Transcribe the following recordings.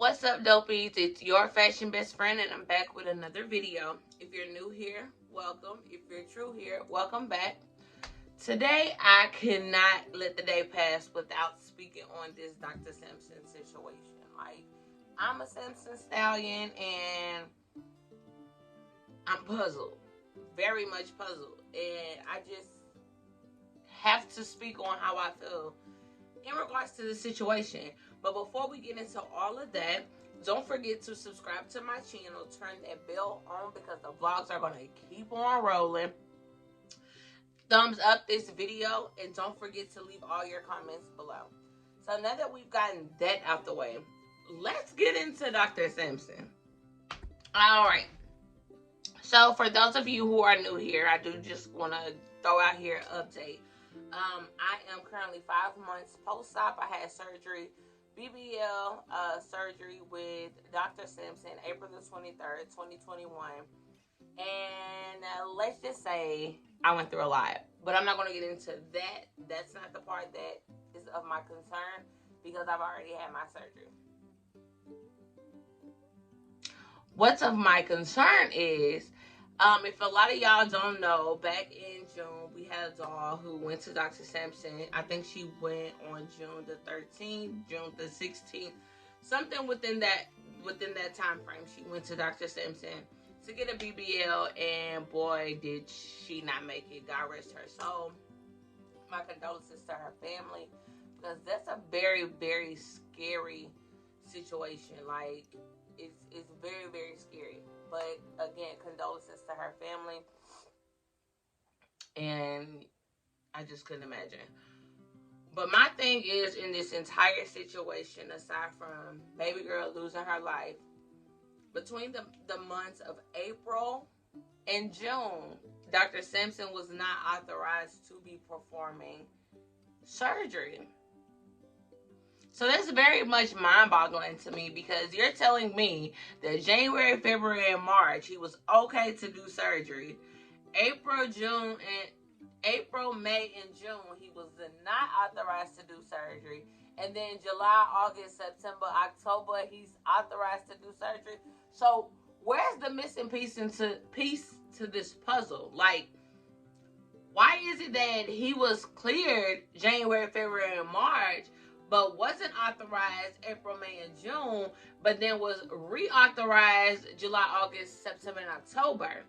What's up, dopies? It's your fashion best friend, and I'm back with another video. If you're new here, welcome. If you're true here, welcome back. Today, I cannot let the day pass without speaking on this Dr. Sampson situation. Like, I'm a Sampson stallion, and I'm puzzled. Very much puzzled. And I just have to speak on how I feel in regards to the situation. But before we get into all of that, don't forget to subscribe to my channel, turn that bell on because the vlogs are going to keep on rolling. Thumbs up this video, and don't forget to leave all your comments below. So now that we've gotten that out the way, let's get into Dr. Sampson. All right. So for those of you who are new here, I do just want to throw out here an update. I am currently 5 months post-op. I had surgery, BBL surgery with Dr. Sampson, April the 23rd, 2021. And let's just say I went through a lot. But I'm not going to get into that. That's not the part that is of my concern because I've already had my surgery. What's of my concern is, if a lot of y'all don't know, back in June, we had a doll who went to Dr. Sampson. I think she went on June the 13th, June the 16th, something within that time frame. She went to Dr. Sampson to get a BBL, and boy, did she not make it. God rest her soul. My condolences to her family, because that's a very, very scary situation. Like, it's very, very scary. But again, condolences to her family. And I just couldn't imagine. But my thing is, in this entire situation, aside from baby girl losing her life, between the months of April and June, Dr. Sampson was not authorized to be performing surgery. So that's very much mind-boggling to me, because you're telling me that January, February, and March, he was okay to do surgery. April, May, and June, he was not authorized to do surgery. And then July, August, September, October, he's authorized to do surgery. So where's the missing piece to this puzzle? Like, why is it that he was cleared January, February, and March, but wasn't authorized April, May, and June, but then was reauthorized July, August, September, and October?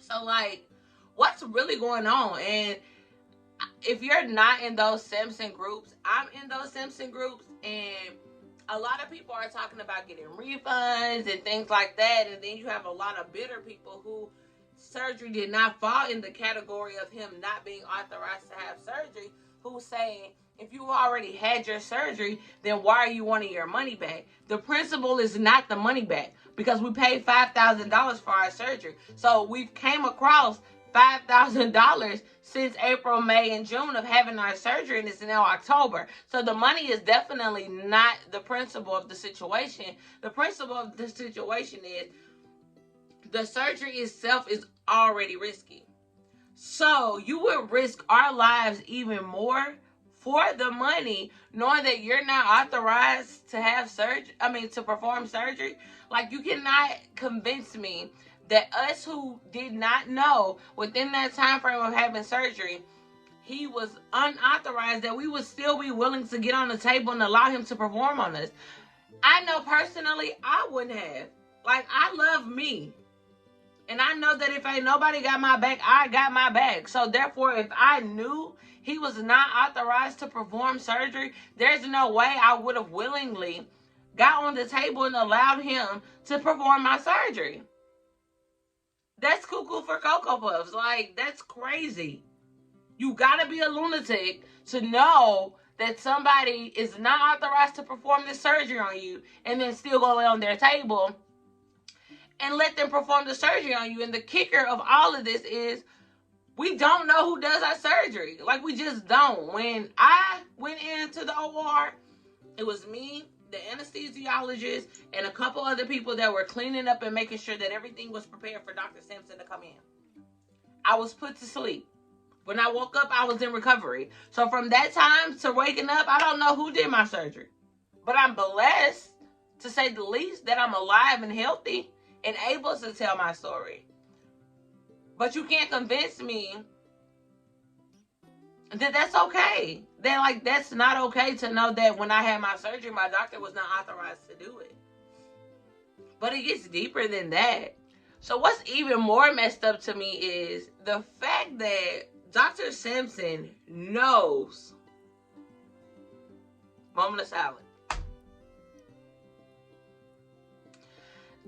So, like, what's really going on? And if you're not in those Sampson groups, I'm in those Sampson groups, and a lot of people are talking about getting refunds and things like that, and then you have a lot of bitter people who surgery did not fall in the category of him not being authorized to have surgery, who's saying, if you already had your surgery, then why are you wanting your money back? The principle is not the money back, because we paid $5,000 for our surgery. So we've came across $5,000 since April, May, and June of having our surgery, and it's now October. So the money is definitely not the principle of the situation. The principle of the situation is the surgery itself is already risky. So you would risk our lives even more for the money, knowing that you're not authorized to have surgery, to perform surgery. Like, you cannot convince me that us who did not know within that time frame of having surgery, he was unauthorized, that we would still be willing to get on the table and allow him to perform on us. I know personally, I wouldn't have. Like, I love me. And I know that if ain't nobody got my back, I got my back. So therefore, if I knew he was not authorized to perform surgery, there's no way I would have willingly got on the table and allowed him to perform my surgery. That's cuckoo for Cocoa Puffs. Like, that's crazy. You gotta be a lunatic to know that somebody is not authorized to perform this surgery on you and then still go lay on their table and let them perform the surgery on you. And the kicker of all of this is, we don't know who does our surgery. Like, we just don't. When I went into the OR, it was me, the anesthesiologist, and a couple other people that were cleaning up and making sure that everything was prepared for Dr. Sampson to come in. I was put to sleep. When I woke up, I was in recovery. So from that time to waking up, I don't know who did my surgery. But I'm blessed to say the least, that I'm alive and healthy and able to tell my story. But you can't convince me that that's okay. That, like, that's not okay to know that when I had my surgery, my doctor was not authorized to do it. But it gets deeper than that. So what's even more messed up to me is the fact that Dr. Sampson knows. Moment of silence.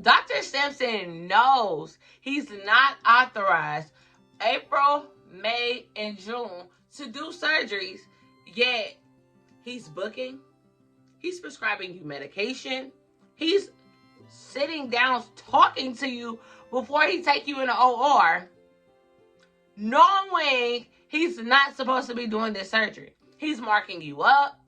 Dr. Sampson knows he's not authorized April, May, and June to do surgeries, yet he's booking, he's prescribing you medication, he's sitting down talking to you before he take you in the OR, knowing he's not supposed to be doing this surgery. He's marking you up,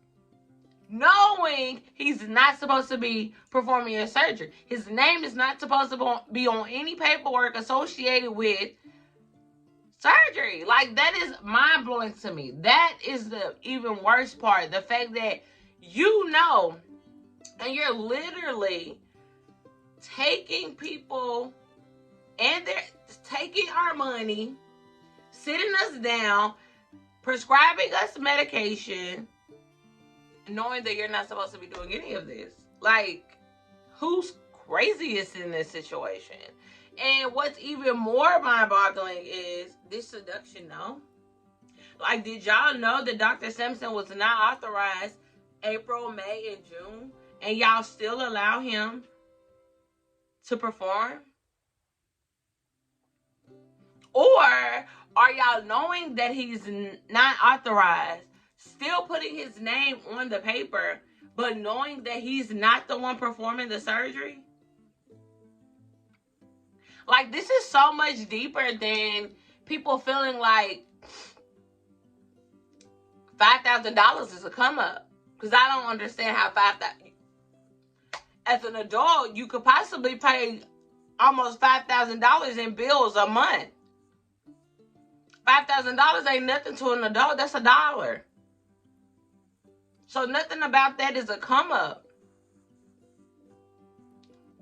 knowing he's not supposed to be performing your surgery. His name is not supposed to be on any paperwork associated with surgery. Like, that is mind-blowing to me. That is the even worst part. The fact that you know, and you're literally taking people and they're taking our money, sitting us down, prescribing us medication, knowing that you're not supposed to be doing any of this. Like, who's craziest in this situation? And what's even more mind-boggling is this seduction, no? Like, did y'all know that Dr. Sampson was not authorized April, May, and June, and y'all still allow him to perform? Or are y'all knowing that he's not authorized, still putting his name on the paper, but knowing that he's not the one performing the surgery? Like, this is so much deeper than people feeling like $5,000 is a come up. Because I don't understand how $5,000... As an adult, you could possibly pay almost $5,000 in bills a month. $5,000 ain't nothing to an adult. That's $1. So nothing about that is a come up.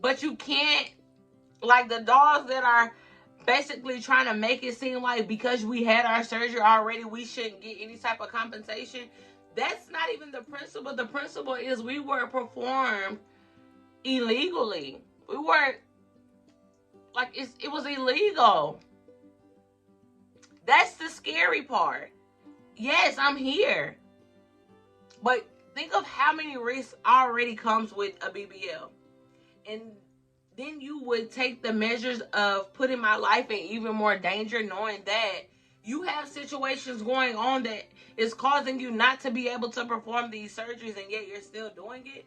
But you can't, like the dolls that are basically trying to make it seem like because we had our surgery already, we shouldn't get any type of compensation. That's not even the principle. The principle is we were performed illegally. We were, like, it was illegal. That's the scary part. Yes, I'm here. But think of how many risks already comes with a BBL. And then you would take the measures of putting my life in even more danger, knowing that you have situations going on that is causing you not to be able to perform these surgeries, and yet you're still doing it.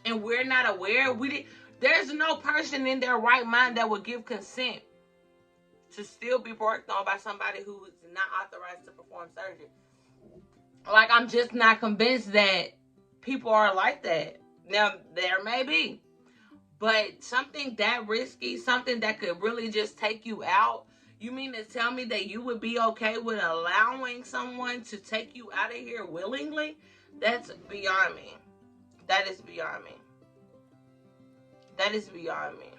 And we're not aware. There's no person in their right mind that would give consent to still be worked on by somebody who is not authorized to perform surgery. Like, I'm just not convinced that people are like that. Now, there may be. But something that risky, something that could really just take you out, you mean to tell me that you would be okay with allowing someone to take you out of here willingly? That's beyond me. That is beyond me. That is beyond me.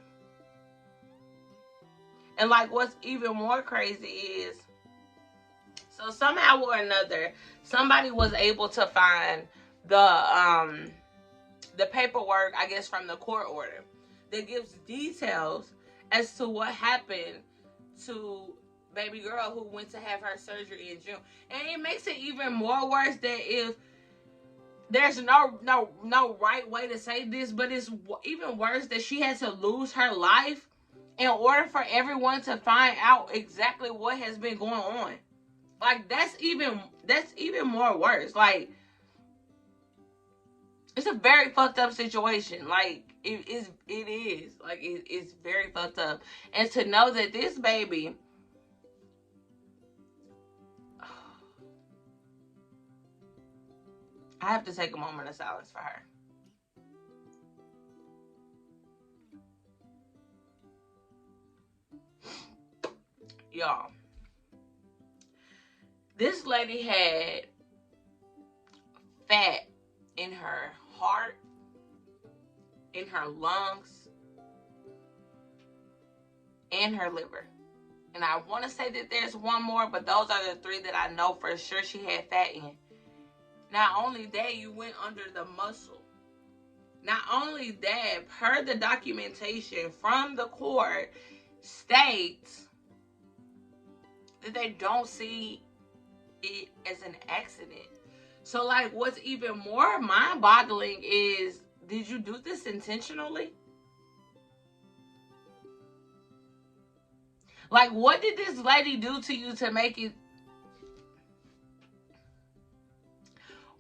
And like, what's even more crazy is, so somehow or another, somebody was able to find the paperwork, I guess, from the court order that gives details as to what happened to baby girl who went to have her surgery in June. And it makes it even more worse that if there's no right way to say this, but it's even worse that she had to lose her life in order for everyone to find out exactly what has been going on. Like, that's even more worse. Like, it's a very fucked up situation. Like, it is. Like, it's very fucked up. And to know that this baby, I have to take a moment of silence for her. Y'all, this lady had fat in her heart, in her lungs, and her liver. And I want to say that there's one more, but those are the three that I know for sure she had fat in. Not only that, you went under the muscle. Not only that, per the documentation from the court, states that they don't see it as an accident. So, like, what's even more mind-boggling is, did you do this intentionally? Like, what did this lady do to you to make it?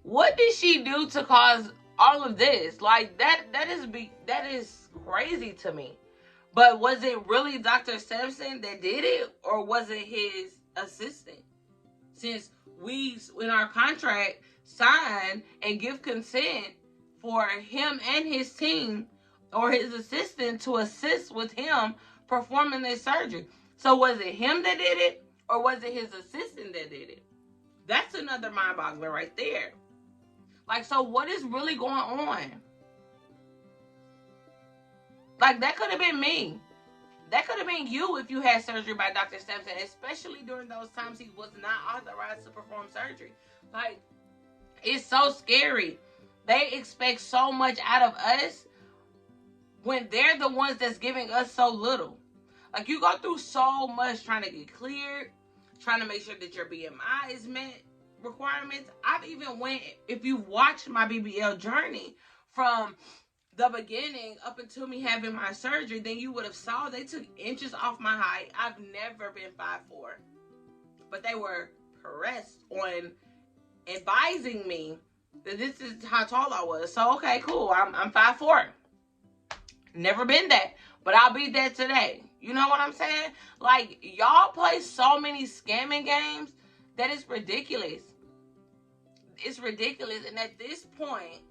What did she do to cause all of this? Like, that is crazy to me. But was it really Dr. Sampson that did it, or was it his assistant? Since we, in our contract, sign and give consent for him and his team or his assistant to assist with him performing this surgery. So was it him that did it, or was it his assistant that did it? That's another mind-boggler right there. Like, so what is really going on? Like, that could have been me. That could have been you if you had surgery by Dr. Sampson, especially during those times he was not authorized to perform surgery. Like, it's so scary. They expect so much out of us when they're the ones that's giving us so little. Like, you go through so much trying to get cleared, trying to make sure that your BMI is met requirements. I've even went, if you've watched my BBL journey from the beginning up until me having my surgery, then you would have saw they took inches off my height. I've never been 5'4", but they were pressed on advising me that this is how tall I was. So, okay, cool. I'm 5'4". Never been that, but I'll be that today. You know what I'm saying? Like, y'all play so many scamming games that it's ridiculous. It's ridiculous. And at this point,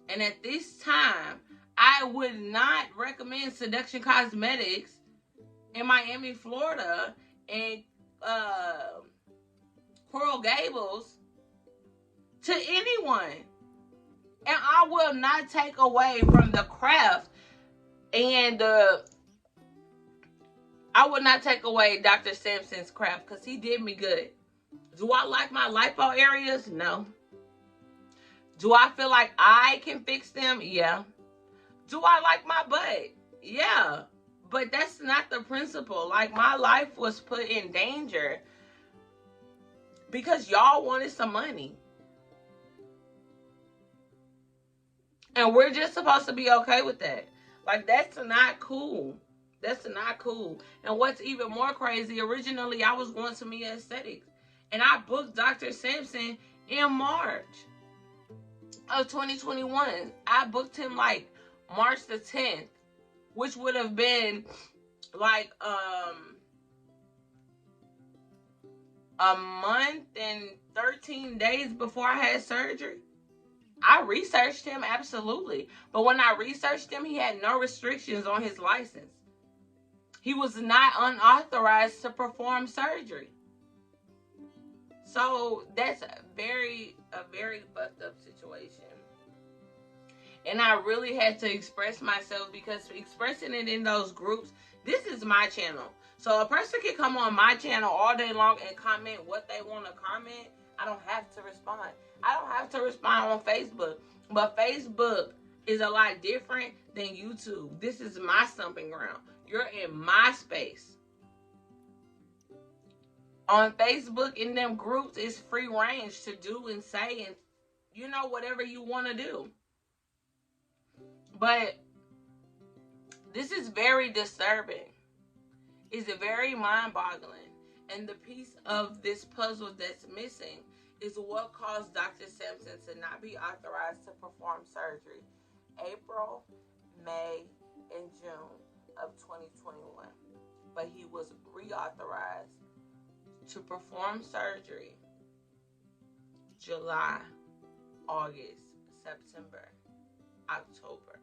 and at this time, I would not recommend Seduction Cosmetics in Miami, Florida, and Coral Gables to anyone. And I will not take away from the craft and I would not take away Dr. Sampson's craft because he did me good. Do I like my lipo areas? No. Do I feel like I can fix them? Yeah. Do I like my butt? Yeah. But that's not the principle. Like, my life was put in danger because y'all wanted some money. And we're just supposed to be okay with that. Like, that's not cool. That's not cool. And what's even more crazy, originally I was going to Mia Aesthetics. And I booked Dr. Sampson in March of 2021. I booked him like March the 10th, which would have been like a month and 13 days before I had surgery. I researched him, absolutely. But when I researched him, he had no restrictions on his license. He was not unauthorized to perform surgery. So that's a very fucked up situation. And I really had to express myself because expressing it in those groups, this is my channel. So a person can come on my channel all day long and comment what they want to comment. I don't have to respond. I don't have to respond on Facebook. But Facebook is a lot different than YouTube. This is my stomping ground. You're in my space. On Facebook, in them groups, it's free range to do and say and, you know, whatever you want to do. But this is very disturbing. It's very mind-boggling. And the piece of this puzzle that's missing is what caused Dr. Sampson to not be authorized to perform surgery April, May, and June of 2021. But he was reauthorized to perform surgery July, August, September, October,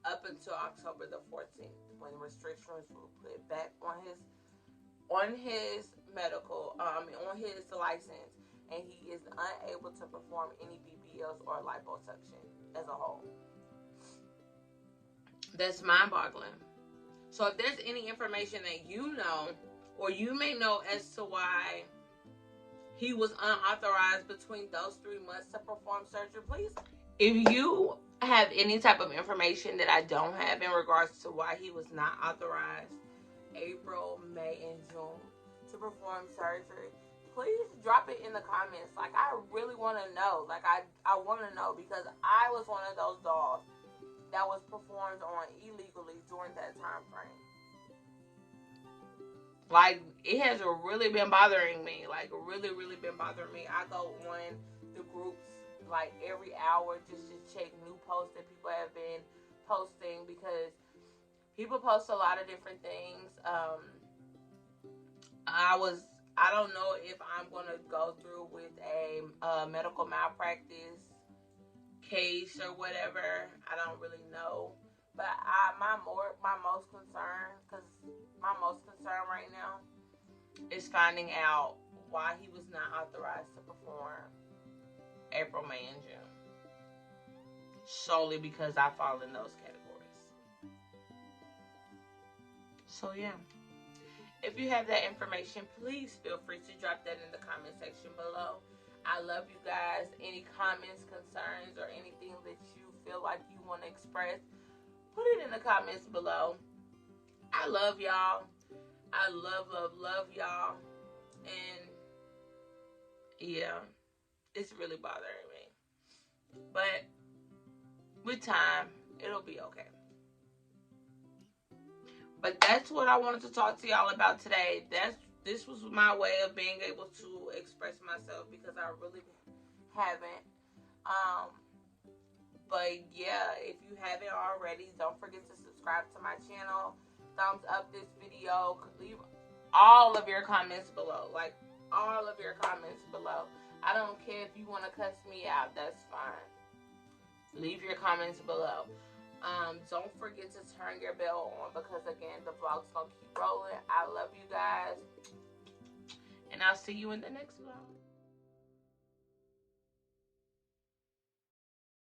up until October the 14th, when restrictions were put back on his medical, on his license, and he is unable to perform any BBLs or liposuction as a whole. That's mind-boggling. So if there's any information that you know, or you may know as to why he was unauthorized between those 3 months to perform surgery, please. If you have any type of information that I don't have in regards to why he was not authorized April, May, and June to perform surgery, please drop it in the comments. Like, I really want to know. Like, I want to know, because I was one of those dolls that was performed on illegally during that time frame. Like, it has really been bothering me. Like, really, really been bothering me. I go on the groups, like, every hour just to check new posts that people have been posting, because people post a lot of different things. I don't know if I'm going to go through with a medical malpractice case or whatever. I don't really know. But my most concern, because my most concern right now is finding out why he was not authorized to perform April, May, and June. Solely because I fall in those categories. So yeah. If you have that information, please feel free to drop that in the comment section below. I love you guys. Any comments, concerns, or anything that you feel like you want to express, put it in the comments below. I love y'all. I love y'all. And yeah, it's really bothering me. But with time, it'll be okay. But that's what I wanted to talk to y'all about today. This was my way of being able to express myself, because I really haven't. But yeah, if you haven't already, don't forget to subscribe to my channel. Thumbs up this video. Leave all of your comments below. Like, all of your comments below. I don't care if you want to cuss me out. That's fine. Leave your comments below. Don't forget to turn your bell on, because again, the vlog's gonna keep rolling. I love you guys, and I'll see you in the next vlog.